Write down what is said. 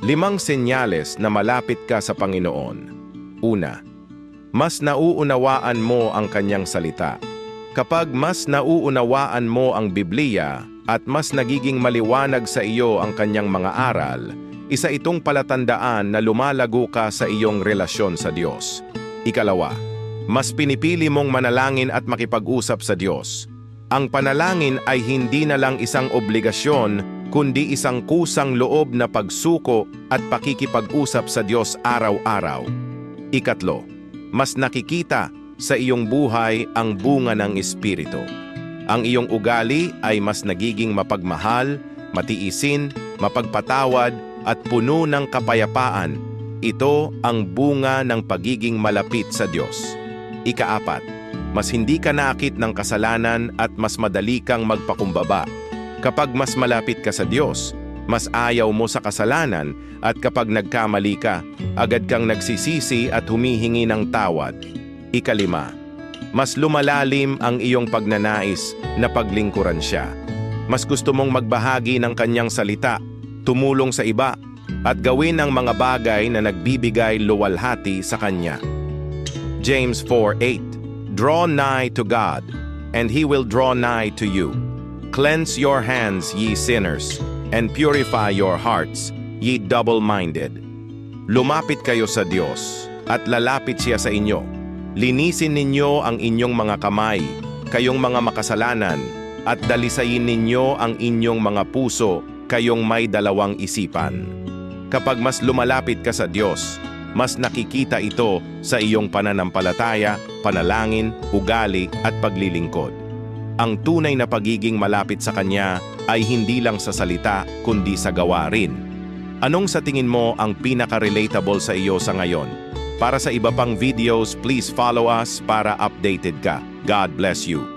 5 senyales na malapit ka sa Panginoon. Una, mas nauunawaan mo ang kanyang salita. Kapag mas nauunawaan mo ang Biblia at mas nagiging maliwanag sa iyo ang kanyang mga aral, isa itong palatandaan na lumalago ka sa iyong relasyon sa Diyos. Ikalawa, mas pinipili mong manalangin at makipag-usap sa Diyos. Ang panalangin ay hindi na lang isang obligasyon, kundi isang kusang loob na pagsuko at pakikipag-usap sa Diyos araw-araw. Ikatlo, mas nakikita sa iyong buhay ang bunga ng Espiritu. Ang iyong ugali ay mas nagiging mapagmahal, matiisin, mapagpatawad at puno ng kapayapaan. Ito ang bunga ng pagiging malapit sa Diyos. Ikaapat, mas hindi ka naakit ng kasalanan at mas madali kang magpakumbaba. Kapag mas malapit ka sa Diyos, mas ayaw mo sa kasalanan at kapag nagkamali ka, agad kang nagsisisi at humihingi ng tawad. Ikalima, mas lumalalim ang iyong pagnanais na paglingkuran siya. Mas gusto mong magbahagi ng kanyang salita, tumulong sa iba, at gawin ang mga bagay na nagbibigay luwalhati sa kanya. James 4:8, Draw nigh to God, and He will draw nigh to you. Cleanse your hands, ye sinners, and purify your hearts, ye double-minded. Lumapit kayo sa Diyos, at lalapit siya sa inyo. Linisin ninyo ang inyong mga kamay, kayong mga makasalanan, at dalisayin ninyo ang inyong mga puso, kayong may dalawang isipan. Kapag mas lumalapit ka sa Diyos, mas nakikita ito sa iyong pananampalataya, panalangin, ugali at paglilingkod. Ang tunay na pagiging malapit sa Kanya ay hindi lang sa salita kundi sa gawa rin. Anong sa tingin mo ang pinaka-relatable sa iyo sa ngayon? Para sa iba pang videos, please follow us para updated ka. God bless you.